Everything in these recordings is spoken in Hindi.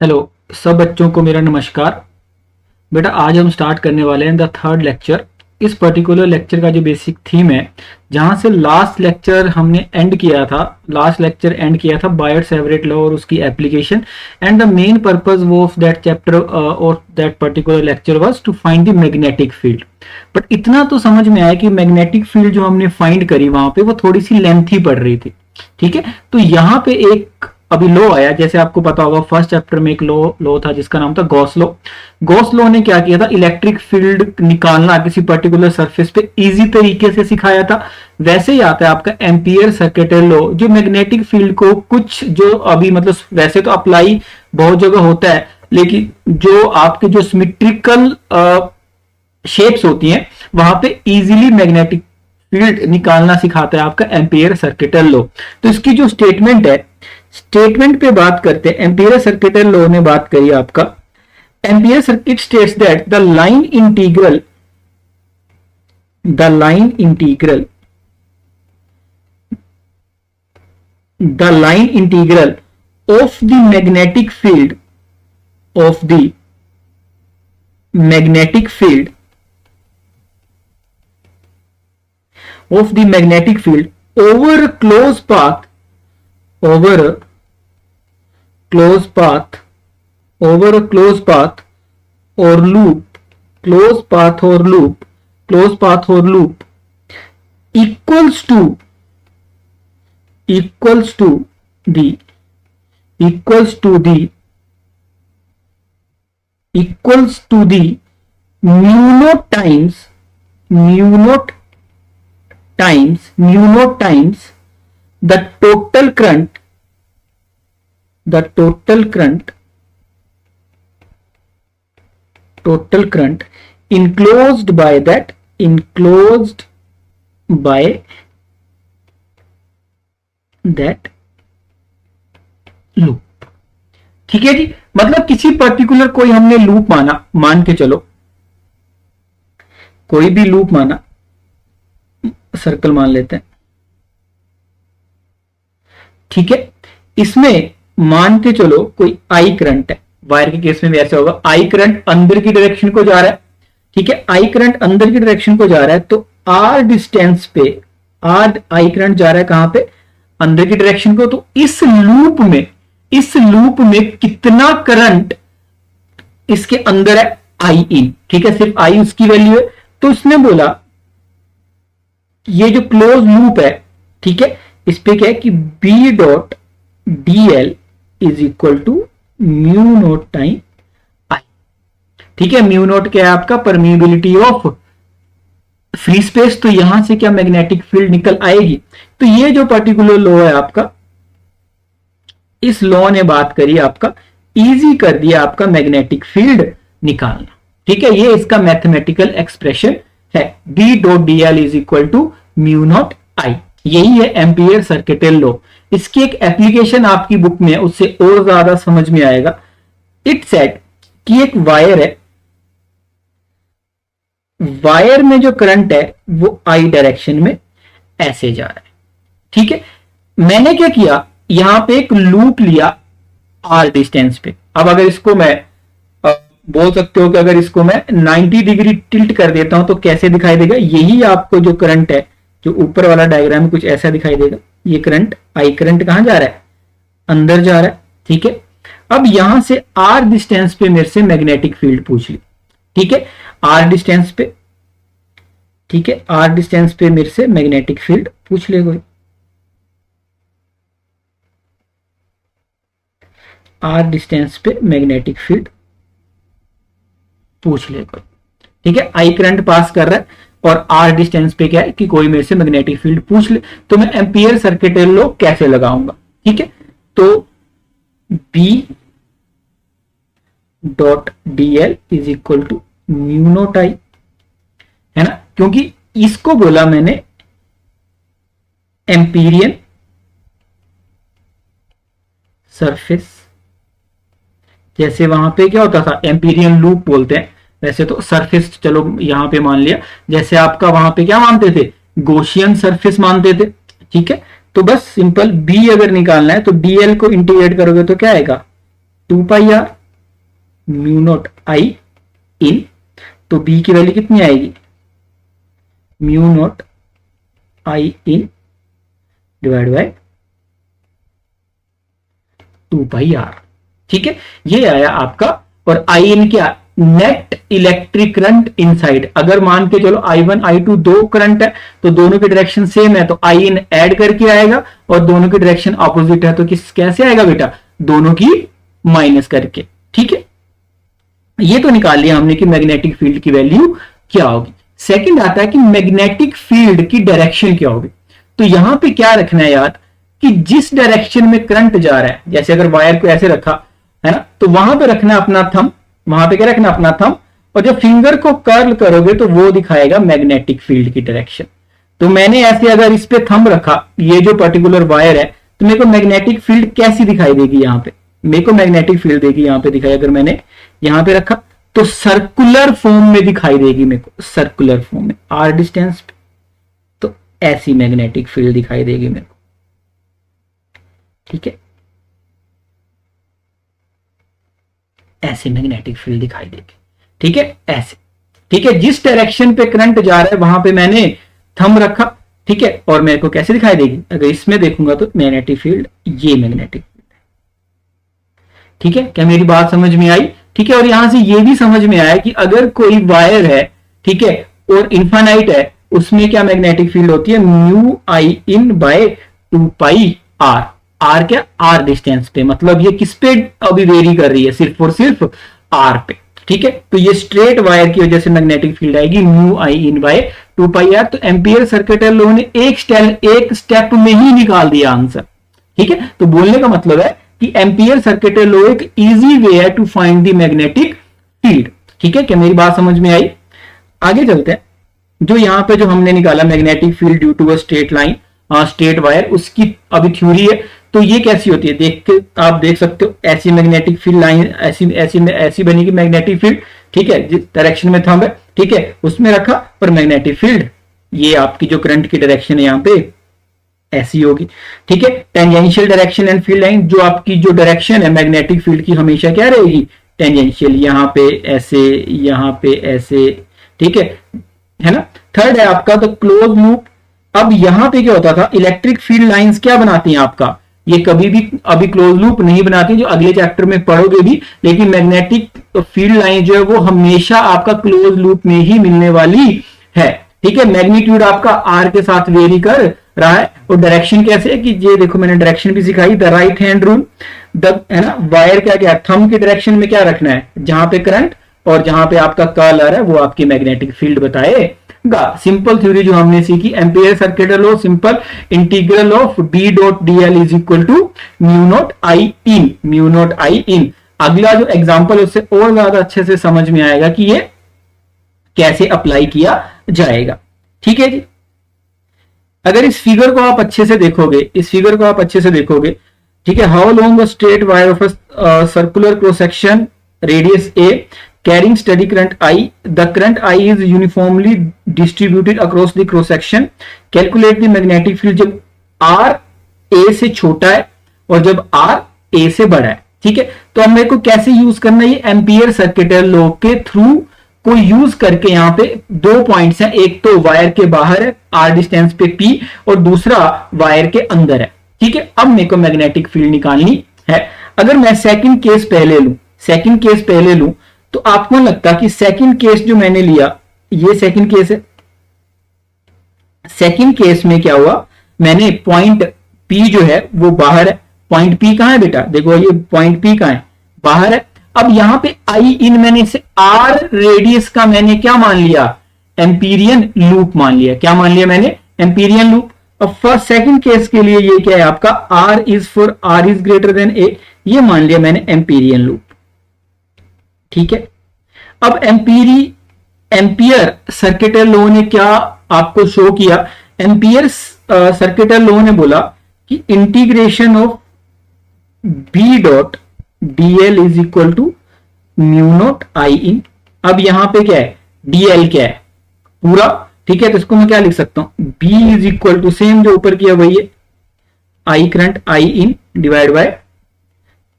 हेलो। सब बच्चों को मेरा नमस्कार। बेटा आज हम स्टार्ट करने वाले हैं द थर्ड लेक्चर। इस पर्टिकुलर लेक्चर का जो बेसिक थीम है, जहां से लास्ट लेक्चर हमने एंड किया था, लास्ट लेक्चर एंड किया था बायोट-सैवर्ट लॉ और उसकी application. And the main purpose वो ऑफ दैट चैप्टर और that particular lecture was to find the magnetic field. But इतना तो समझ में आया कि मैग्नेटिक फील्ड जो हमने फाइंड करी वहां पे वो थोड़ी सी लेंथी पड़ रही थी। ठीक है, तो यहाँ पे एक अभी लॉ आया, जैसे आपको पता होगा फर्स्ट चैप्टर में एक लॉ था जिसका नाम था गॉस लॉ। गॉस लॉ ने क्या किया था, इलेक्ट्रिक फील्ड निकालना किसी पर्टिकुलर सरफेस पे इजी तरीके से सिखाया था। वैसे ही आता है आपका एम्पियर सर्किटल लॉ, जो मैग्नेटिक फील्ड को कुछ जो अभी मतलब वैसे तो अप्लाई बहुत जगह होता है, लेकिन जो आपके जो सिमेट्रिकल शेप्स होती हैं वहां पे इजीली मैग्नेटिक फील्ड निकालना सिखाता है आपका एम्पियर सर्किटल लॉ। तो इसकी जो स्टेटमेंट है, स्टेटमेंट पे बात करते हैं। एम्पियर सर्किटल लॉ ने बात करी आपका, ampere circuit states that the line integral the line integral of the magnetic field over a closed path or loop equals to the mu naught times the total current enclosed by that loop. ठीक है जी, मतलब किसी पर्टिकुलर कोई हमने लूप मान के चलो, कोई भी लूप माना, सर्कल मान लेते हैं। ठीक है, इसमें मान के चलो कोई आई करंट है। वायर के केस में भी ऐसा होगा, आई करंट अंदर की डायरेक्शन को जा रहा है। ठीक है, आई करंट अंदर की डायरेक्शन को जा रहा है, तो आर डिस्टेंस पे आई करंट जा रहा है कहां पे, अंदर की डायरेक्शन को। तो इस लूप में कितना करंट इसके अंदर है, आई इन। ठीक है, सिर्फ आई उसकी वैल्यू है। तो उसने बोला ये जो क्लोज लूप है, ठीक है, इस पे क्या है कि B dot D L is equal to mu naught time I. ठीक है, म्यू नोट क्या है आपका, परमिएबिलिटी ऑफ फ्री स्पेस। तो यहां से क्या मैग्नेटिक फील्ड निकल आएगी। तो ये जो पर्टिकुलर लॉ है आपका, इस लॉ ने बात करी आपका, इजी कर दिया आपका मैग्नेटिक फील्ड निकालना। ठीक है, ये इसका मैथमेटिकल एक्सप्रेशन है, B dot D L is equal to mu naught I. यही है एम्पियर सर्किटल लॉ। इसकी एक एप्लीकेशन आपकी बुक में है, उससे और ज्यादा समझ में आएगा। इट सेड कि एक वायर है, वायर में जो करंट है वो आई डायरेक्शन में ऐसे जा रहा है। ठीक है, मैंने क्या किया, यहां पे एक लूप लिया आर डिस्टेंस पे। अब अगर इसको मैं बोल सकते हो कि अगर इसको मैं 90 डिग्री टिल्ट कर देता हूं तो कैसे दिखाई देगा, यही आपको जो करंट है, जो ऊपर वाला डायग्राम में कुछ ऐसा दिखाई देगा। ये करंट आई करंट कहां जा रहा है, अंदर जा रहा है। ठीक है, अब यहां से आर डिस्टेंस पे मेरे से मैग्नेटिक फील्ड पूछ ली। ठीक है, आर डिस्टेंस पे, ठीक है, आर डिस्टेंस पे मेरे से मैग्नेटिक फील्ड पूछ ले कोई। आर डिस्टेंस पे मैग्नेटिक फील्ड पूछ ले कोई। ठीक है, आई करंट पास कर रहा है और आर डिस्टेंस पे क्या है कि कोई मेरे से मैग्नेटिक फील्ड पूछ ले, तो मैं एम्पियर सर्किटल लॉ कैसे लगाऊंगा। ठीक है, तो B dot D L is equal to mu naught I, है ना, क्योंकि इसको बोला मैंने एम्पीरियन सरफेस। जैसे वहां पे क्या होता था, एम्पीरियन लूप बोलते हैं, वैसे तो सरफेस चलो यहां पे मान लिया। जैसे आपका वहां पे क्या मानते थे, गॉसियन सरफेस मानते थे। ठीक है, तो बस सिंपल बी अगर निकालना है तो डीएल को इंटीग्रेट करोगे तो क्या आएगा, 2 pi R mu naught I in, तो बी की वैल्यू कितनी आएगी, mu naught I in divide by 2 pi R. ठीक है, ये आया आपका। और आई इन क्या, नेट इलेक्ट्रिक करंट इनसाइड। अगर मान के चलो I1 I2 दो करंट है तो दोनों की डायरेक्शन सेम है, तो आई इन ऐड करके आएगा, और दोनों की डायरेक्शन अपोजिट है तो किस कैसे आएगा बेटा, दोनों की माइनस करके। ठीक है, ये तो निकाल लिया हमने कि मैग्नेटिक फील्ड की वैल्यू क्या होगी। सेकंड आता है कि मैग्नेटिक फील्ड की डायरेक्शन क्या होगी। तो यहां पे क्या रखना है याद, कि जिस डायरेक्शन में करंट जा रहा है, जैसे अगर वायर को ऐसे रखा है ना, तो वहां पे रखना अपना थंब, वहां पे क्या रखना अपना थंब, और जब फिंगर को कर्ल करोगे तो वो दिखाएगा मैग्नेटिक फील्ड की डायरेक्शन। तो मैंने ऐसे अगर इस पे थंब रखा, ये जो पर्टिकुलर वायर है, तो मेरे को मैग्नेटिक फील्ड कैसी दिखाई देगी, यहां पे मेरे को मैग्नेटिक फील्ड देगी, यहां पे दिखाई, अगर मैंने यहां पे रखा तो सर्कुलर फॉर्म में दिखाई देगी मेरे को, सर्कुलर फॉर्म में आर डिस्टेंस पे, तो ऐसी मैग्नेटिक फील्ड दिखाई देगी मेरे को। ठीक है, ऐसे मैग्नेटिक फील्ड दिखाई देगी। ठीक है, ऐसे। ठीक है, जिस डायरेक्शन पे करंट जा रहा है वहां पे मैंने थंब रखा। ठीक है, और मेरे को कैसे दिखाई देगी, अगर इसमें देखूंगा तो मैग्नेटिक फील्ड, ये मैग्नेटिक फील्ड है। ठीक है, क्या मेरी बात समझ में आई। ठीक है, और यहां से ये भी समझ में आया कि अगर कोई वायर है, ठीक है, और इन्फानाइट है, उसमें क्या मैग्नेटिक फील्ड होती है, mu I in by 2 pi R. R क्या, आर डिस्टेंस पे, मतलब ये किस पे अभी वेरी कर रही है, सिर्फ और सिर्फ आर पे। ठीक है, तो ये स्ट्रेट वायर की वजह से मैग्नेटिक फील्ड आएगी mu I in by 2 pi R. तो एम्पियर सर्किटल लॉ ने एक स्टेप में ही निकाल दिया आंसर। ठीक है, तो बोलने का मतलब है कि एम्पियर सर्किटल लॉ एक इजी वे है to find the magnetic field. ठीक है, क्या मेरी बात समझ में आई। आगे चलते हैं, जो यहां पे जो हमने निकाला magnetic field due to a straight line, straight wire, उसकी अभी थ्योरी है। तो ये कैसी होती है, देख के आप देख सकते हो, ऐसी मैग्नेटिक फील्ड लाइन, ऐसी ऐसी ऐसी बनेगी मैग्नेटिक फील्ड। ठीक है, जिस डायरेक्शन में थंब है, ठीक है, उसमें रखा, पर मैग्नेटिक फील्ड ये आपकी जो करंट की डायरेक्शन है यहां पे ऐसी होगी। ठीक है, tangential direction and field line, जो आपकी जो डायरेक्शन है मैग्नेटिक फील्ड की हमेशा क्या रहेगी, टेंजेंशियल, यहां पे ऐसे, यहां पे ऐसे। ठीक है ना। थर्ड है आपका तो क्लोज लूप। अब यहां पे क्या होता था, इलेक्ट्रिक फील्ड लाइंस क्या बनाती हैं आपका, ये कभी भी अभी क्लोज लूप नहीं बनाती, जो अगले चैप्टर में पढ़ोगे भी, लेकिन मैग्नेटिक फील्ड लाइन जो है वो हमेशा आपका क्लोज लूप में ही मिलने वाली है। ठीक है, मैग्नीट्यूड आपका आर के साथ वेरी कर रहा है, और डायरेक्शन कैसे है कि ये देखो मैंने डायरेक्शन भी सिखाई, द राइट हैंड रूल, है ना। वायर क्या क्या, थंब की डायरेक्शन में क्या रखना है, जहां पे करंट और जहां पे आपका कर्ल आ रहा है वो आपकी मैग्नेटिक फील्ड बताएगा। सिंपल थ्योरी जो हमने सीखी, Ampere circuital law, simple integral of B dot D L is equal to mu naught I in, mu naught I in. अगला जो एग्जांपल उससे और ज्यादा अच्छे से समझ में आएगा कि ये कैसे अप्लाई किया जाएगा। ठीक है जी, अगर इस फिगर को आप अच्छे से देखोगे, इस फिगर को आप अच्छे से देखोगे, ठीक है, how long a straight wire of a circular cross section radius A carrying steady current I, the current I is uniformly distributed across the cross section. Calculate the magnetic field जब R A से छोटा है और जब R A से बड़ा है। ठीक है, तो अब मेरे को कैसे यूज करना है, ये एम्पियर सर्किटल लॉ के थ्रू को यूज करके यहाँ पे दो पॉइंट्स हैं, एक तो वायर के बाहर है R डिस्टेंस पे P, और दूसरा वायर के अंदर है। ठीक है, अब मेरे को मैग्नेटिक फील्ड निकालनी है। अगर मैं सेकंड केस पहले लूं, तो आपको लगता कि सेकंड केस जो मैंने लिया, ये सेकंड केस है। सेकंड केस में क्या हुआ, मैंने पॉइंट P जो है वो बाहर है। पॉइंट P कहां है बेटा, देखो ये पॉइंट P कहां है, बाहर है। अब यहां पे आई इन मैंने इसे R रेडियस का मैंने क्या मान लिया, एम्पीरियन लूप मान लिया। क्या मान लिया मैंने, एम्पीरियन लूप। अब फर्स्ट सेकंड केस के लिए ये क्या है आपका, R is for R is greater than A, ये मान लिया मैंने एम्पीरियन लूप। ठीक है, अब एम्पियर सर्किटल लॉ ने क्या आपको शो किया, एम्पियर सर्किटल लॉ ने बोला कि integration of B dot DL is equal to mu naught I in. अब यहां पे क्या है, डीएल क्या है पूरा। ठीक है, तो इसको मैं क्या लिख सकता हूं, B is equal to same जो ऊपर किया वही है, I current I in divide by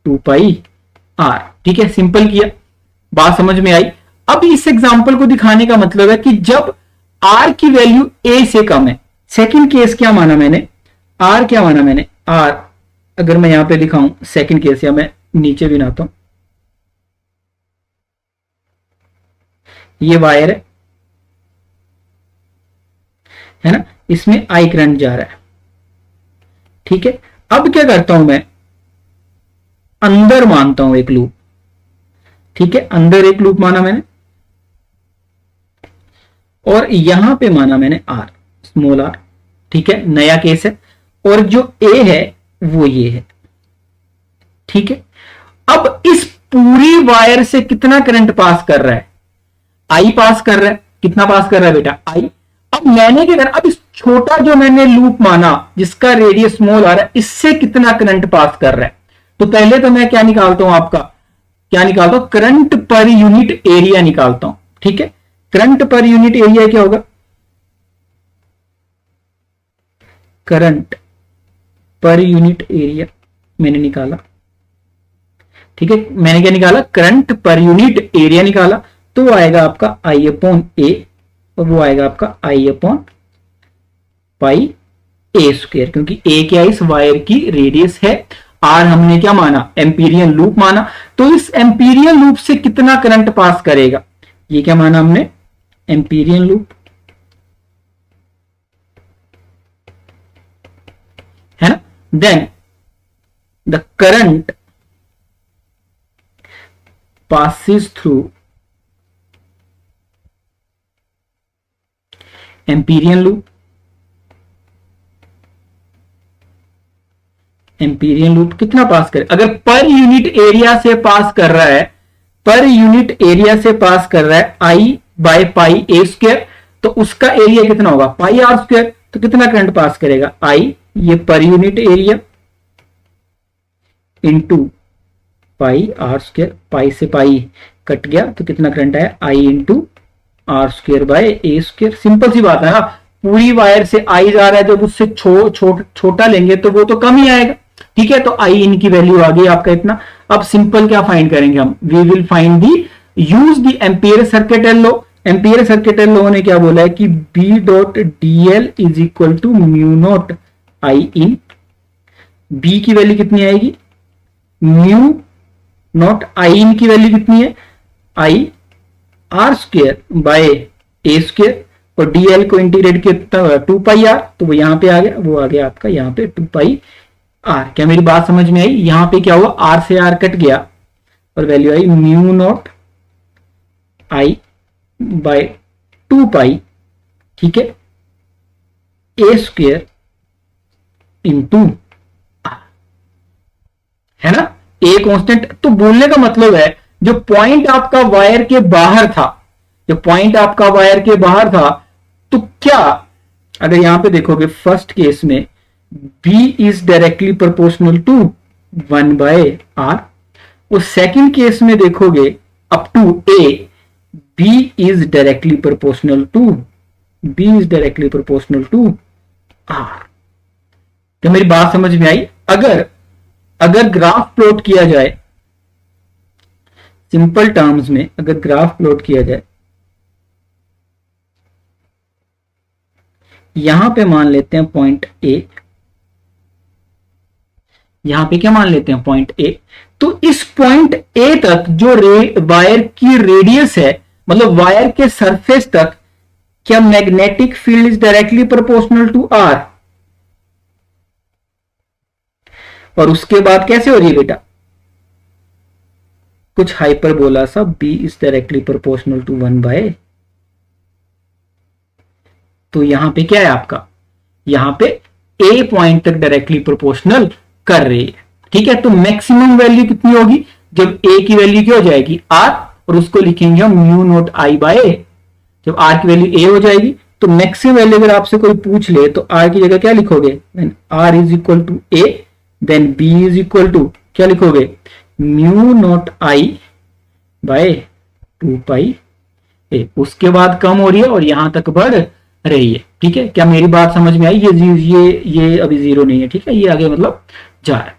2 pi R. ठीक है, सिंपल किया, बात समझ में आई। अब इस एग्जांपल को दिखाने का मतलब है कि जब आर की वैल्यू ए से कम है, सेकंड केस क्या माना मैंने, आर क्या माना मैंने, आर अगर मैं यहां पे दिखाऊं सेकंड केस, या मैं नीचे भी बनाता हूं, ये वायर है ना, इसमें आई करंट जा रहा है। ठीक है, अब क्या करता हूं मैं, अंदर मानता हूं एक लूप। ठीक है, अंदर एक लूप माना मैंने और यहां पे माना मैंने आर, स्मॉल आर। ठीक है, नया केस है और जो ए है वो ये है। ठीक है, अब इस पूरी वायर से कितना करंट पास कर रहा है, आई पास कर रहा है। कितना पास कर रहा है बेटा, आई। अब मैंने क्या करना, अब इस छोटा जो मैंने लूप माना जिसका रेडियस स्मॉल आ रहा है, इससे कितना करंट पास कर रहा है। तो पहले तो मैं क्या निकालता हूं, आपका क्या निकालता हूं, करंट पर यूनिट एरिया निकालता हूं। ठीक है, करंट पर यूनिट एरिया क्या होगा, करंट पर यूनिट एरिया मैंने निकाला। ठीक है, मैंने क्या निकाला, करंट पर यूनिट एरिया निकाला, तो वो आएगा आपका आई अपॉन ए और वो आएगा आपका आई अपॉन पाई ए स्क्वायर, क्योंकि ए क्या इस वायर की रेडियस है, आर हमने क्या माना, एम्पीरियन लूप माना। तो इस एम्पीरियन लूप से कितना करंट पास करेगा, ये क्या माना हमने, एम्पीरियन लूप है ना। Then the current passes through Amperian loop, Amperian loop कितना पास करे, अगर पर यूनिट एरिया से पास कर रहा है, पर यूनिट एरिया से पास कर रहा है आई बाय पाई ए स्क्वायर, तो उसका एरिया कितना होगा, पाई आर स्क्वायर। तो कितना करंट पास करेगा, आई ये per unit area into pi R square, pi से पाई कट गया तो कितना करंट आया, I into R square by A square. Simple सी बात है ना, पूरी वायर से आई जा रहा है, जब उससे छोटा लेंगे तो वो तो कम ही आएगा। ठीक है, तो आई इन की वैल्यू आ गई आपका इतना। अब सिंपल क्या फाइंड करेंगे हम, we will find the, use the Ampere circuital law. Ampere circuital law ने क्या बोला है कि B dot D L is equal to mu naught I in, B की वैल्यू कितनी आएगी, म्यू नॉट आई इन की वैल्यू कितनी है, I R square by A square, और डीएल को इंटीग्रेट किया 2 पाई आर, तो वो यहां पे आ गया, वो आ गया आपका यहां पे 2 पाई आर। क्या मेरी बात समझ में आई, यहां पे क्या हुआ, आर से आर कट गया और value I mu naught I by 2 पाई, ठीक है, ए स्क्वायर इंटू आर, है ना, ए कांस्टेंट। तो बोलने का मतलब है जो पॉइंट आपका वायर के बाहर था, जो पॉइंट आपका वायर के बाहर था, तो क्या अगर यहां पे देखोगे फर्स्ट केस में B is directly proportional to 1 by R, और सेकंड केस में देखोगे up to A, B is directly proportional to R. तो मेरी बात समझ में आई। अगर ग्राफ प्लॉट किया जाए, सिंपल टर्म्स में अगर ग्राफ प्लॉट किया जाए, यहां पे मान लेते हैं पॉइंट ए, यहां पे क्या मान लेते हैं पॉइंट ए, तो इस पॉइंट ए तक जो वायर की रेडियस है, मतलब वायर के सरफेस तक, क्या magnetic field is directly proportional to R. और उसके बाद कैसे हो रही है बेटा, कुछ हाइपरबोला सा, B is directly proportional to 1 by, तो यहां पे क्या है आपका, यहां पे A पॉइंट तक डायरेक्टली प्रोपोर्शनल कर रही है। ठीक है, तो मैक्सिमम वैल्यू कितनी होगी, जब A की वैल्यू क्या हो जाएगी, R, और उसको लिखेंगे हम म्यू नॉट आई बाय ए। जब R की वैल्यू A हो जाएगी तो मैक्सिमम वैल्यू अगर आपसे कोई पूछ ले तो R की जगह क्या लिखोगे, R is equal to A, then B is equal to क्या लिखोगे, mu naught I by 2 pi A. उसके बाद कम हो रही है और यहां तक बढ़ रही है। ठीक है, क्या मेरी बात समझ में आई, ये अभी 0 नहीं है, ठीक है, ये आगे मतलब जा रहा है।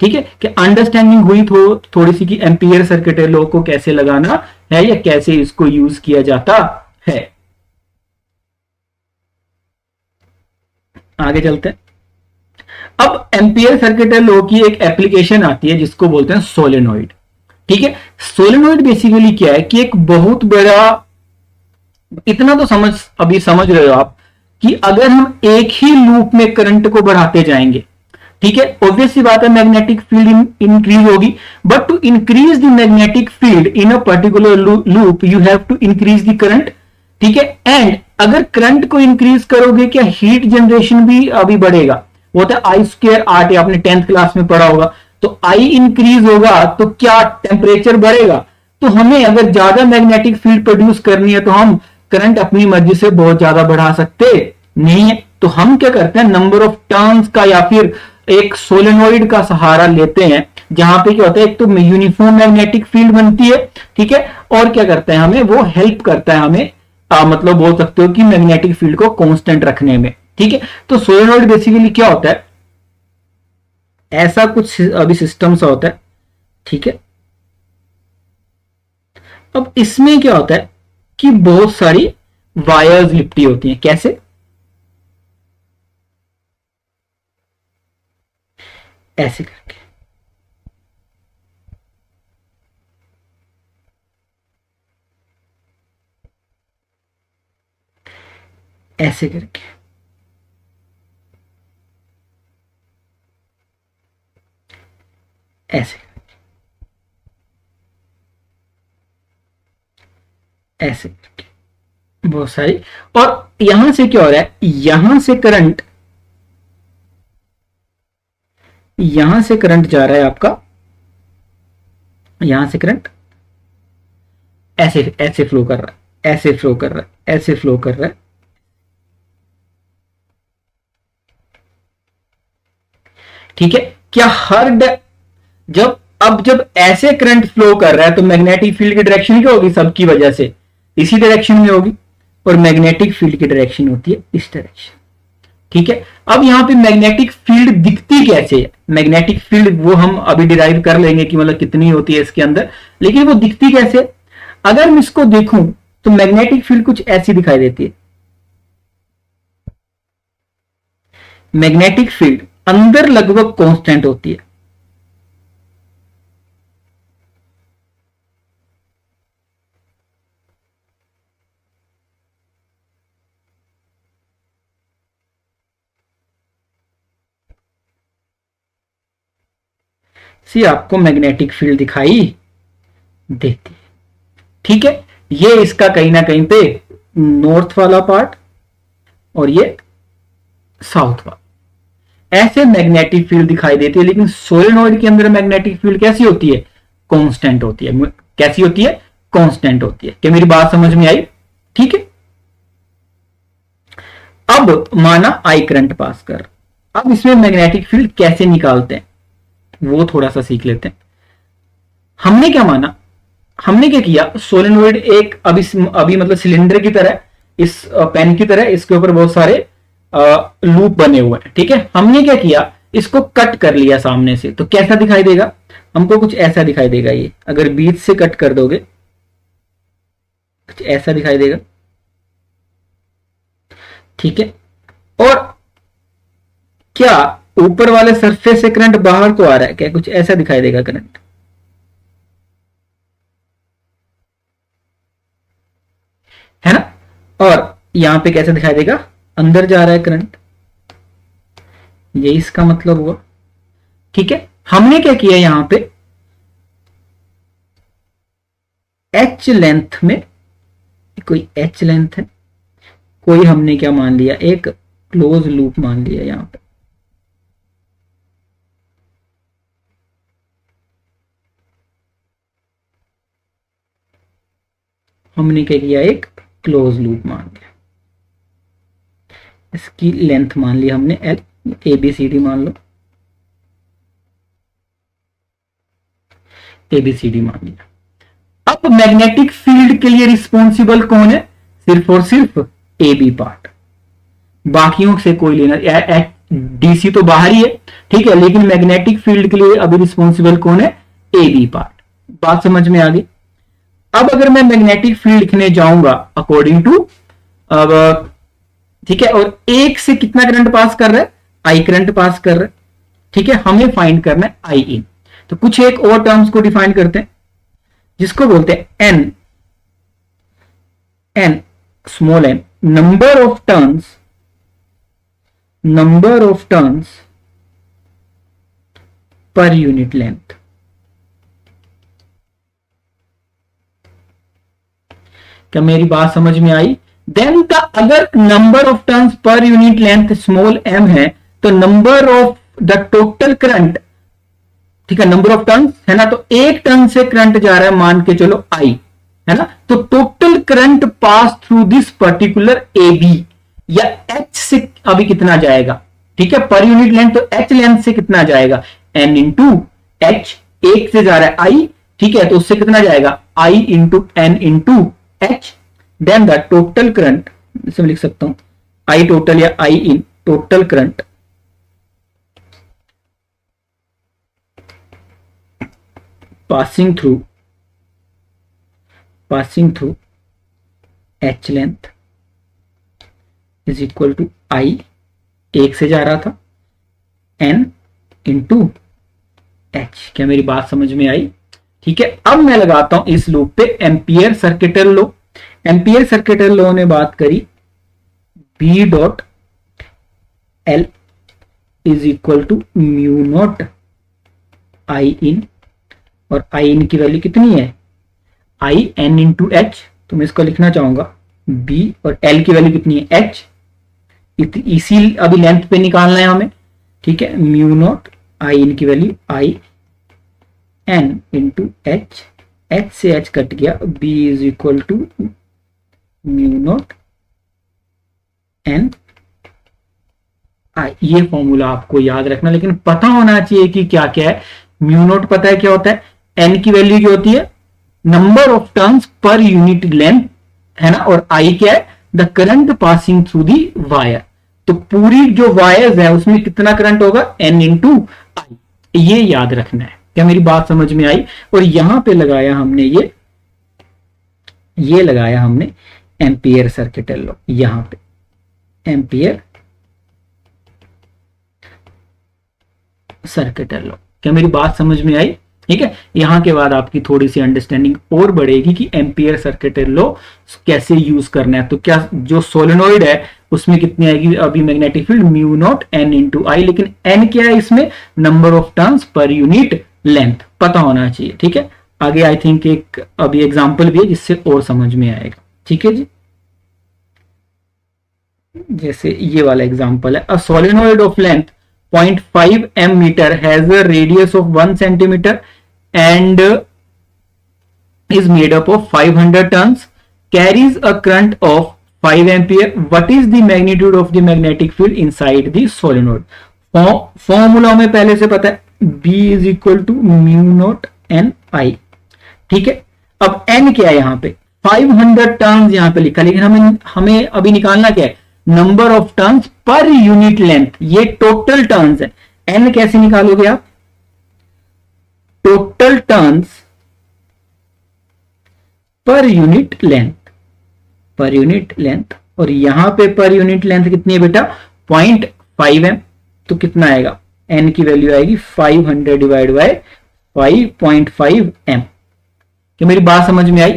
ठीक है, कि अंडरस्टैंडिंग हुई थोड़ी सी कि एम्पियर सर्किट लॉ को कैसे लगाना है या कैसे इसको यूज किया जाता है। आगे चलते हैं। अब एम्पियर सर्किट लॉ की एक एप्लीकेशन आती है जिसको बोलते हैं सोलेनोइड। ठीक है, सोलेनोइड बेसिकली क्या है कि एक बहुत बड़ा, इतना तो अभी समझ रहे हो आप कि अगर हम एक ही लूप में करंट को बढ़ाते जाएंगे, ठीक है, ऑब्वियस सी बात है मैग्नेटिक फील्ड इंक्रीज होगी, but to increase the magnetic field in a particular loop you have to increase the current. ठीक है, एंड अगर करंट को इंक्रीज करोगे क्या हीट जनरेशन भी अभी बढ़ेगा, वो तो आई स्क्वायर आर, आपने 10th क्लास में पढ़ा होगा। तो आई इंक्रीज होगा तो क्या टेम्परेचर बढ़ेगा, तो हमें अगर ज्यादा मैग्नेटिक फील्ड प्रोड्यूस करनी है तो हम करंट अपनी मर्जी से बहुत ज्यादा बढ़ा सकते नहीं है। तो हम क्या करते हैं, नंबर ऑफ टर्न्स का या फिर एक सोलेनोइड का सहारा लेते हैं, जहां पे क्या होता है, एक तो यूनिफॉर्म मैग्नेटिक फील्ड बनती है, ठीक है, और क्या करता है हमें वो हेल्प करता है हमें मतलब बोल सकते हो कि मैग्नेटिक फील्ड को कांस्टेंट रखने में। ठीक है, तो सोलेनोइड बेसिकली क्या होता है, ऐसा कुछ अभी सिस्टम सा होता है। ठीक है, अब इसमें क्या होता है कि बहुत सारी वायर्स लिपटी होती हैं। कैसे, ऐसे करके, ऐसे करके, ऐसे ऐसे करके बहुत सारी। और यहां से क्या हो रहा है, यहां से करंट जा रहा है आपका, यहां से करंट ऐसे ऐसे फ्लो कर रहा है, ऐसे फ्लो कर रहा है, ऐसे फ्लो कर रहा है। ठीक है, क्या जब ऐसे करंट फ्लो कर रहा है तो मैग्नेटिक फील्ड की डायरेक्शन क्या होगी, सबकी वजह से इसी डायरेक्शन में होगी, और मैग्नेटिक फील्ड की डायरेक्शन होती है इस डायरेक्शन। ठीक है, अब यहां पे मैग्नेटिक फील्ड दिखती कैसे है, मैग्नेटिक फील्ड वो हम अभी डिराइव कर लेंगे कि मतलब कितनी होती है इसके अंदर, लेकिन वो दिखती कैसे, अगर मैं इसको देखूं तो मैग्नेटिक फील्ड कुछ ऐसी दिखाई देती है। मैग्नेटिक फील्ड अंदर लगभग कांस्टेंट होती है, सी आपको मैग्नेटिक फील्ड दिखाई देती है। ठीक है, ये इसका कहीं ना कहीं पे नॉर्थ वाला पार्ट और ये साउथ वाला, ऐसे मैग्नेटिक फील्ड दिखाई देती है। लेकिन सोलेनोइड के अंदर मैग्नेटिक फील्ड कैसी होती है, कांस्टेंट होती है। कैसी होती है, कांस्टेंट होती है। क्या मेरी बात समझ में आई? ठीक है, अब माना आई करंट पास कर, अब इसमें मैग्नेटिक फील्ड कैसे निकालते हैं वो थोड़ा सा सीख लेते हैं। हमने क्या माना, हमने क्या किया, सोलेनोइड एक अभी मतलब सिलेंडर की तरह, इस पेन की तरह इसके ऊपर बहुत सारे लूप बने हुए हैं। ठीक है, हमने क्या किया, इसको कट कर लिया सामने से, तो कैसा दिखाई देगा, हमको कुछ ऐसा दिखाई देगा। ये अगर बीच से कट कर दोगे कुछ ऐसा दिखाई देगा। ठीक है, और क्या ऊपर वाले सरफेस से करंट बाहर को आ रहा है, क्या कुछ ऐसा दिखाई देगा करंट, है ना। और यहां पे कैसे दिखाई देगा, अंदर जा रहा है करंट, ये इसका मतलब हुआ। ठीक है, हमने क्या किया, यहां पे एच लेंथ में, कोई एच लेंथ है, कोई हमने क्या मान लिया, एक क्लोज लूप मान लिया। यहां पे हमने क्या किया, एक क्लोज लूप मान लिया, इसकी लेंथ मान ली हमने L, A B C D मान लो, ए बी सी डी मान लिया। अब मैग्नेटिक फील्ड के लिए रिस्पॉन्सिबल कौन है, सिर्फ और सिर्फ ए बी पार्ट, बाकियों से कोई लेना, डीसी तो बाहर ही है, ठीक है, लेकिन मैग्नेटिक फील्ड के लिए अभी रिस्पॉन्सिबल कौन है, ए बी पार्ट। बात समझ में आ गई। अब अगर मैं मैग्नेटिक फील्ड लिखने जाऊंगा अकॉर्डिंग टू, अब ठीक है, और एक से कितना करंट पास कर रहा है, आई करंट पास कर रहा है, ठीक है, हमें फाइंड करना है आई इन। तो कुछ एक और टर्म्स को डिफाइन करते हैं जिसको बोलते हैं N, N small N, number of turns, number of turns per unit length. क्या मेरी बात समझ में आई? देन का अगर number of turns per unit length small M है तो number of the total current, ठीक है, नंबर ऑफ टर्न्स है ना, तो एक टर्न से करंट जा रहा है मान के चलो आई, है ना, तो total current pass through this particular A B या एच से अभी कितना जाएगा, ठीक है, पर यूनिट लेंथ, तो एच लेंथ से कितना जाएगा, एन इंटू एच, एक से जा रहा है आई, ठीक है, तो उससे कितना जाएगा, I into N into H, then the total current, इसे लिख सकता हूं आई टोटल या I in, total current passing through h length is equal to I, एक से जा रहा था, n इंटू h। क्या मेरी बात समझ में आई? ठीक है, अब मैं लगाता हूं इस लूप पे Ampere circuital law. Ampere circuital law ने बात करी B dot L is equal to mu naught I in, और आई इन की वैल्यू कितनी है, आई एन इंटू एच, तो मैं इसको लिखना चाहूंगा बी, और एल की वैल्यू कितनी है, एच, इसी अभी लेंथ पे निकालना है हमें, ठीक है, म्यू नॉट आई इन की value I N into H, H से एच कट गया, B is equal to mu naught N I. ये फॉर्मूला आपको याद रखना, लेकिन पता होना चाहिए कि क्या क्या है। म्यू नॉट पता है क्या होता है, एन की वैल्यू क्या होती है, number of turns per unit length, है ना, और आई क्या है, the current passing through the wire. तो पूरी जो वायर्स है उसमें कितना करंट होगा, एन इंटू आई, ये याद रखना है। क्या मेरी बात समझ में आई? और यहां पे लगाया हमने ये लगाया हमने एम्पियर सर्किटल लॉ, यहां पे एम्पियर सर्किटल लॉ। क्या मेरी बात समझ में आई? ठीक है, यहां के बाद आपकी थोड़ी सी अंडरस्टैंडिंग और बढ़ेगी कि एम्पियर सर्किटल लॉ कैसे यूज करना है। तो क्या जो सोलेनोइड है उसमें कितनी आएगी अभी magnetic field, mu naught N into I, लेकिन एन क्या है इसमें, number of turns per unit length, पता होना चाहिए। ठीक है, आगे आई थिंक एक अभी एग्जांपल भी है जिससे और समझ में आएगा। ठीक है जी, जैसे ये वाला एग्जांपल है, a solenoid of length 0.5 m meter has a radius of 1 centimeter and is made up of 500 turns, carries a current of 5 ampere. What is the magnitude of the magnetic field inside the solenoid? Formula में पहले से पता है, B is equal to mu naught n I। ठीक है, अब n क्या है यहाँ पे, 500 टर्न्स यहाँ पे लिखा, लेकिन हमें अभी निकालना क्या है, number of turns per unit length. ये टोटल टर्न्स है, एन कैसे निकालोगे आप, total turns per unit length, पर यूनिट लेंथ, और यहां पे पर यूनिट लेंथ कितनी है बेटा, 0.5 m, तो कितना आएगा, एन की वैल्यू आएगी 500 डिवाइड बाय 5.5 m। क्या मेरी बात समझ में आई?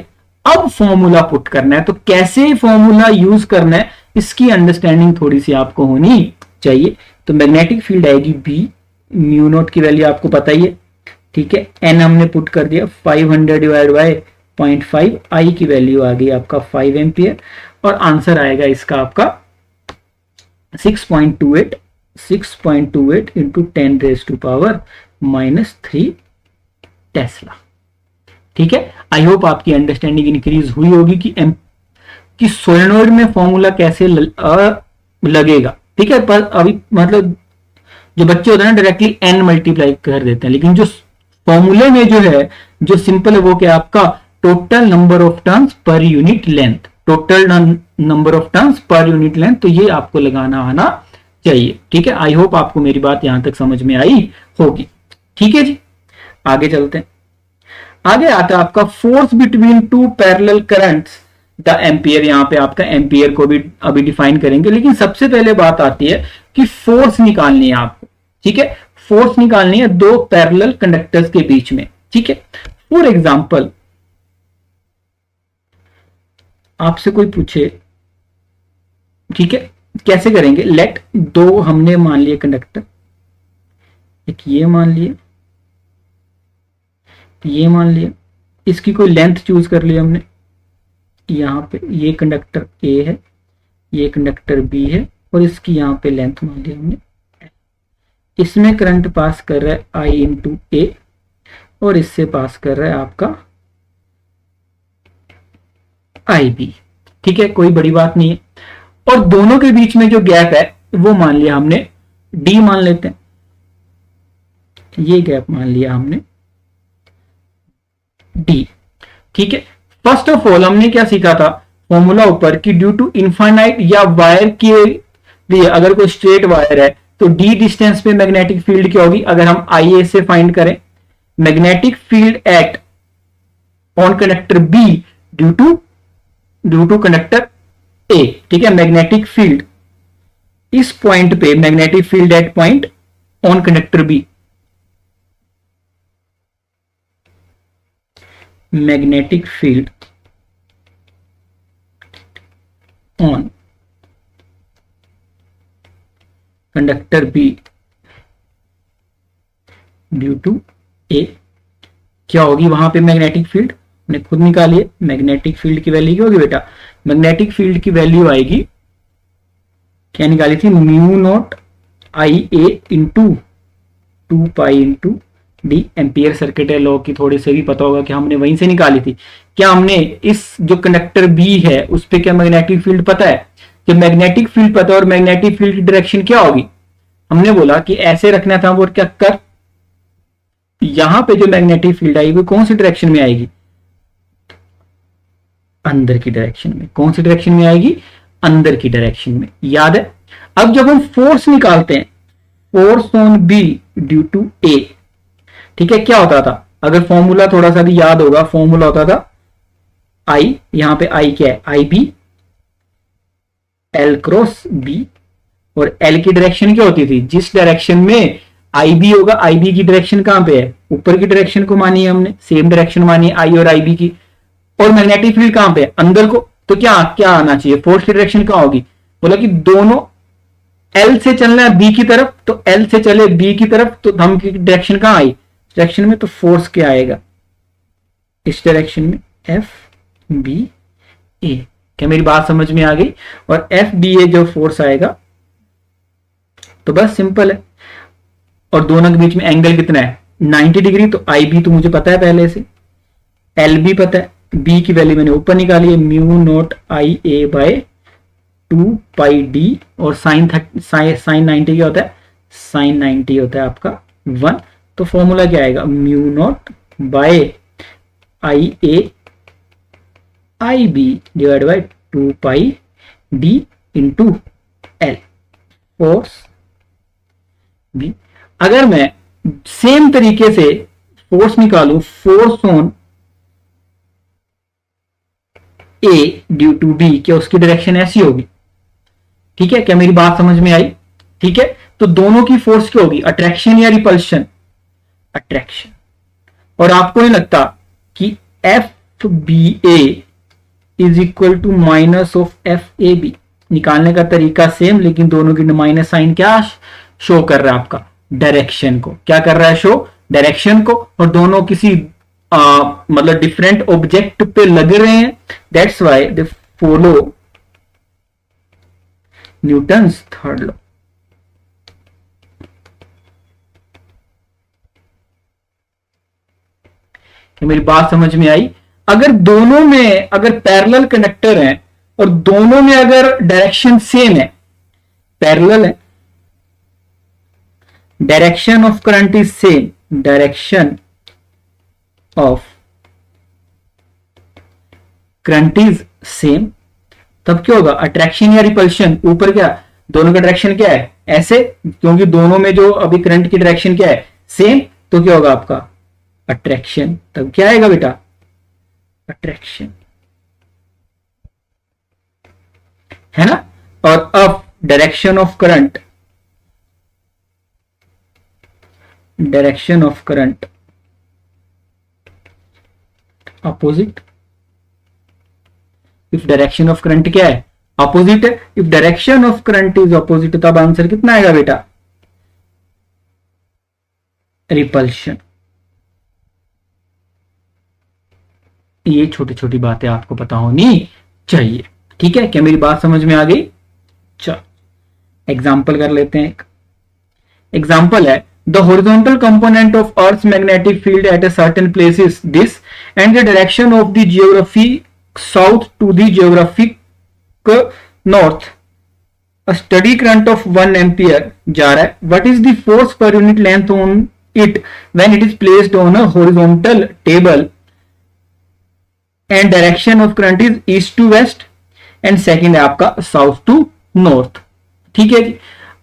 अब फॉर्मूला पुट करना है, तो कैसे फॉर्मूला यूज करना है इसकी अंडरस्टैंडिंग थोड़ी सी आपको होनी चाहिए। तो मैग्नेटिक फील्ड आएगी बी, म्यू नॉट की वैल्यू आपको पता ही है। ठीक है, एन हमने पुट कर दिया 500 डिवाइड बाय 0.5, आई की वैल्यू आ गई आपका 5 एम्पियर, और आंसर आएगा इसका आपका 6.28 इंटू 10⁻³ टेस्ला। ठीक है, आई होप आपकी अंडरस्टैंडिंग इंक्रीज हुई होगी कि सोलेनोइड में फॉर्मूला कैसे लगेगा। ठीक है, पर अभी मतलब जो बच्चे होते हैं ना डायरेक्टली n मल्टीप्लाई कर देते हैं, लेकिन जो फॉर्मूले में जो है जो सिंपल है वो क्या, आपका total number of turns per unit length, total number of turns per unit length, तो ये आपको लगाना आना चाहिए। ठीक है, आई होप आपको मेरी बात यहां तक समझ में आई होगी। ठीक है जी, आगे चलते हैं। आगे आता है आपका force between two parallel currents the ampere. यहां पे आपका एम्पियर को भी अभी डिफाइन करेंगे, लेकिन सबसे पहले बात आती है कि फोर्स निकालनी है आपको। ठीक है, फोर्स निकालनी है दो पैरेलल कंडक्टर्स के बीच में। ठीक है, फॉर एग्जांपल आपसे कोई पूछे, ठीक है, कैसे करेंगे, लेट दो हमने मान लिए कंडक्टर, एक ये मान लिए, ये मान लिया, इसकी कोई लेंथ चूज कर लिया हमने। यहां पे ये कंडक्टर ए है, ये कंडक्टर बी है, और इसकी यहां पे लेंथ मान लिया हमने। इसमें करंट पास कर रहा है आई इंटू ए, और इससे पास कर रहा है आपका आई बी। ठीक है, कोई बड़ी बात नहीं है। और दोनों के बीच में जो गैप है वो मान लिया हमने डी मान लेते हैं, ये गैप मान लिया हमने डी। ठीक है, फर्स्ट ऑफ ऑल हमने क्या सीखा था फॉर्मूला ऊपर कि ड्यू टू इनफाइनाइट या वायर के लिए, अगर कोई स्ट्रेट वायर है तो डी डिस्टेंस पे मैग्नेटिक फील्ड क्या होगी। अगर हम आई ए से फाइंड करें magnetic field at on conductor B due to conductor A. ठीक है, मैग्नेटिक फील्ड इस पॉइंट पे, magnetic field at point on conductor B, magnetic field on conductor B due to A क्या होगी वहां पे मैग्नेटिक फील्ड, हमने खुद निकाली है। मैग्नेटिक फील्ड की वैल्यू क्या होगी बेटा, मैग्नेटिक फील्ड की वैल्यू आएगी, क्या निकाली थी, mu naught I A into 2 pi into D. Ampere circuit है लॉ की, थोड़ी से भी पता होगा कि हमने वहीं से निकाली थी। क्या हमने इस जो कंडक्टर बी है उस पे क्या मैग्नेटिक फील्ड पता है, कि मैग्नेटिक फील्ड पता है और मैग्नेटिक फील्ड की डायरेक्शन क्या होगी। हमने बोला कि ऐसे रखना था, वो क्या कर, यहां पे जो मैग्नेटिक फील्ड आएगी वो कौन सी डायरेक्शन में आएगी, अंदर की डायरेक्शन में। कौन सी डायरेक्शन में आएगी, अंदर की डायरेक्शन में, याद है। अब जब हम फोर्स निकालते हैं, force on B due to A, ठीक है, क्या होता था, अगर फॉर्मूला थोड़ा सा भी याद होगा, फॉर्मूला होता था आई, यहां पे आई क्या है, आई बी, एल क्रॉस बी, और एल की डायरेक्शन क्या होती थी, जिस डायरेक्शन में आई बी होगा, आई बी की डायरेक्शन कहां पे है, ऊपर की डायरेक्शन को मानी है हमने, सेम डायरेक्शन मानी है आई और आई बी की। और मैग्नेटिक फील्ड कहां पे है, अंदर को, तो क्या क्या आना चाहिए, फोर्स की डायरेक्शन कहां होगी, बोला कि दोनों एल से चलना है बी की तरफ, तो एल से चले बी की तरफ, तो धम की डायरेक्शन कहां आई, डायरेक्शन में, तो फोर्स क्या आएगा इस डायरेक्शन में, एफ बी ए। क्या मेरी बात समझ में आ गई। और एफ बी ए जो फोर्स आएगा, तो बस सिंपल है, और दोनों के बीच में एंगल कितना है 90 डिग्री, तो आई बी तो मुझे पता है पहले से, एल बी पता है, बी की वैल्यू मैंने ऊपर निकाली है, mu naught I A bye 2 pi D, और साइन 90 क्या होता है, साइन 90 होता है आपका 1, तो फॉर्मूला क्या आएगा, mu naught by I A I B divide by 2 pi D into L, force B. अगर मैं सेम तरीके से फोर्स निकालू, force on A due to B, क्या उसकी डायरेक्शन ऐसी होगी। ठीक है, क्या मेरी बात समझ में आई। ठीक है, तो दोनों की फोर्स क्या होगी, अट्रैक्शन या रिपल्शन, अट्रैक्शन। और आपको नहीं लगता कि F B A is equal to minus of F A B, निकालने का तरीका सेम, लेकिन दोनों की माइनस साइन क्या शो कर रहा है, आपका डायरेक्शन को, क्या कर रहा है, शो डायरेक्शन को, और दोनों किसी मतलब डिफरेंट ऑब्जेक्ट पे लग रहे हैं, that's why they follow Newton's third law. मेरी बात समझ में आई। अगर दोनों में अगर पैरेलल कंडक्टर हैं और दोनों में अगर डायरेक्शन सेम है, पैरेलल है, direction of current is same, direction of current is same, तब क्या होगा, अट्रैक्शन या रिपल्शन, ऊपर क्या, दोनों का डायरेक्शन क्या है ऐसे, क्योंकि दोनों में जो अभी करंट की डायरेक्शन क्या है, सेम, तो क्या होगा आपका अट्रैक्शन। तब क्या आएगा बेटा, अट्रैक्शन, है ना। और अब direction of current, direction of current opposite. If direction of current क्या है, अपोजिट है, if direction of current is opposite, तब आंसर कितना आएगा बेटा, रिपल्शन। ये छोटी छोटी बातें आपको पता होनी चाहिए, ठीक है। क्या मेरी बात समझ में आ गई। चलो एग्जाम्पल कर लेते हैं। एग्जाम्पल है, the horizontal component of earth magnetic field at a certain place is this and the direction of the geography south to the geographic north. A steady current of 1 ampere जा रहा है। What is the force per unit length on it when it is placed on a horizontal table and direction of current is east to west and second है आपका साउथ टू नॉर्थ, ठीक है जी।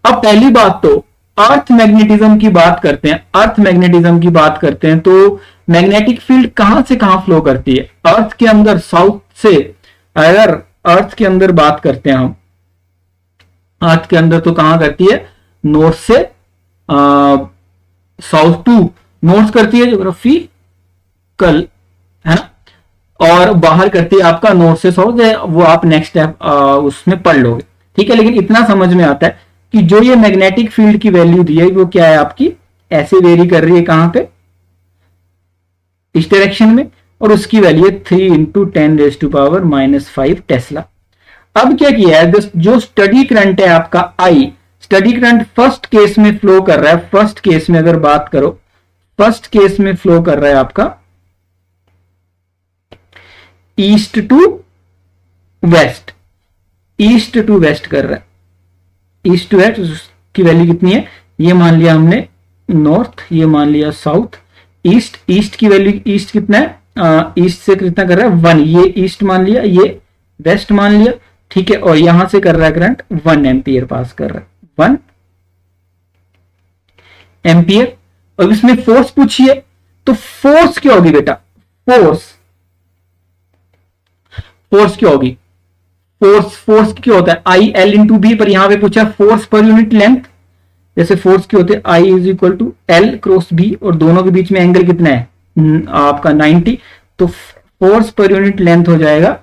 अब पहली बात तो अर्थ मैग्नेटिज्म की बात करते हैं, अर्थ मैग्नेटिज्म की बात करते हैं तो मैग्नेटिक फील्ड कहां से कहां फ्लो करती है, अर्थ के अंदर साउथ से। अगर अर्थ के अंदर बात करते हैं हम, अर्थ के अंदर तो कहां करती है, नॉर्थ से साउथ टू नॉर्थ करती है ज्योग्राफिकल, है ना, और बाहर करती है आपका नॉर्थ से साउथ, वो आप नेक्स्ट स्टेप उसमें पढ़ लोगे, ठीक है। लेकिन इतना समझ में आता है कि जो ये मैग्नेटिक फील्ड की वैल्यू दी है वो क्या है आपकी, ऐसे वेरी कर रही है, कहां पे, इस डायरेक्शन में, और उसकी वैल्यू है 3 × 10⁻⁻5 टेस्ला। अब क्या किया है, जो स्टडी करंट है आपका आई, स्टडी करंट फर्स्ट केस में फ्लो कर रहा है, फर्स्ट केस में अगर बात करो, फर्स्ट केस में फ्लो कर रहा है आपका east to west, east to west कर रहा है, ईस्ट टू वेस्ट। उसकी वैल्यू कितनी है, ये मान लिया हमने नॉर्थ, ये मान लिया साउथ, ईस्ट, ईस्ट की वैल्यू, ईस्ट कितना है, ईस्ट से कितना कर रहा है 1, ये ईस्ट मान लिया, ये वेस्ट मान लिया, ठीक है। और यहां से कर रहा है करंट 1 एम्पियर पास कर रहा है, 1 एम्पियर। और इसमें फोर्स पूछी है, तो फोर्स क्या होगी बेटा, फोर्स, फोर्स क्या होगी, फोर्स क्या होता है, आई एल इंटू बी, पर यहां पे पूछा फोर्स पर यूनिट लेंथ, जैसे फोर्स क्या होते हैं, I is equal to L cross B, और दोनों के बीच में एंगल कितना है आपका 90, तो फोर्स पर यूनिट लेंथ हो जाएगा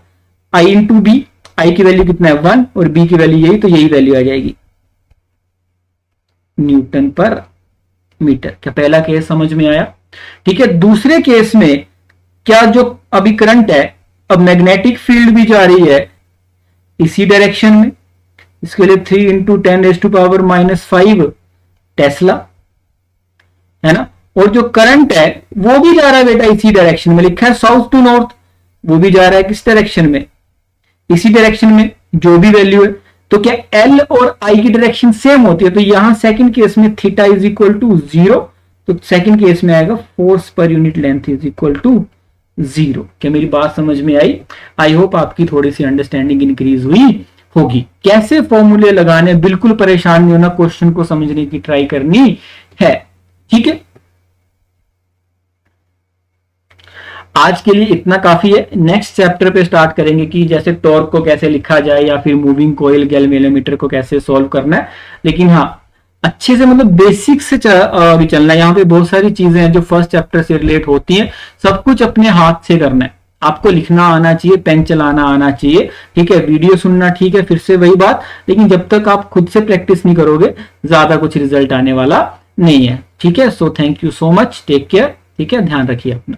आई इंटू बी, आई की वैल्यू कितना है 1 और बी की वैल्यू यही, तो यही वैल्यू आ जाएगी न्यूटन पर मीटर। क्या पहला केस समझ में आया, ठीक है। दूसरे केस में क्या, जो अभी करंट है, अब मैग्नेटिक फील्ड भी जा रही है इसी डायरेक्शन में, इसके लिए 3 × 10⁻⁻5 टेस्ला, है ना। और जो करंट है वो भी जा रहा है बेटा इसी डायरेक्शन में, लिखा है साउथ टू नॉर्थ, वो भी जा रहा है किस डायरेक्शन में, इसी डायरेक्शन में, जो भी वैल्यू है। तो क्या एल और आई की डायरेक्शन सेम होती है, तो यहां सेकंड केस में थीटा इज इक्वल टू 0, तो सेकंड केस में आएगा force per unit length is equal to 0। क्या मेरी बात समझ में आई, आई होप आपकी थोड़ी सी अंडरस्टैंडिंग इंक्रीज हुई होगी। कैसे फॉर्मूले लगाने, बिल्कुल परेशान नहीं होना, क्वेश्चन को समझने की ट्राई करनी है, ठीक है। आज के लिए इतना काफी है, नेक्स्ट चैप्टर पे स्टार्ट करेंगे कि जैसे टॉर्क को कैसे लिखा जाए या फिर मूविंग कॉइल गैल्वेनोमीटर को कैसे सॉल्व करना है। लेकिन हाँ, अच्छे से मतलब बेसिक से भी चलना है। यहाँ पे बहुत सारी चीजें हैं जो फर्स्ट चैप्टर से रिलेट होती हैं, सब कुछ अपने हाथ से करना है। आपको लिखना आना चाहिए, पेन चलाना आना चाहिए, ठीक है। वीडियो सुनना ठीक है, फिर से वही बात, लेकिन जब तक आप खुद से प्रैक्टिस नहीं करोगे ज्यादा कुछ रिजल्ट आने वाला नहीं है, ठीक है। So thank you so much, take care, ठीक है, ध्यान रखिए अपना।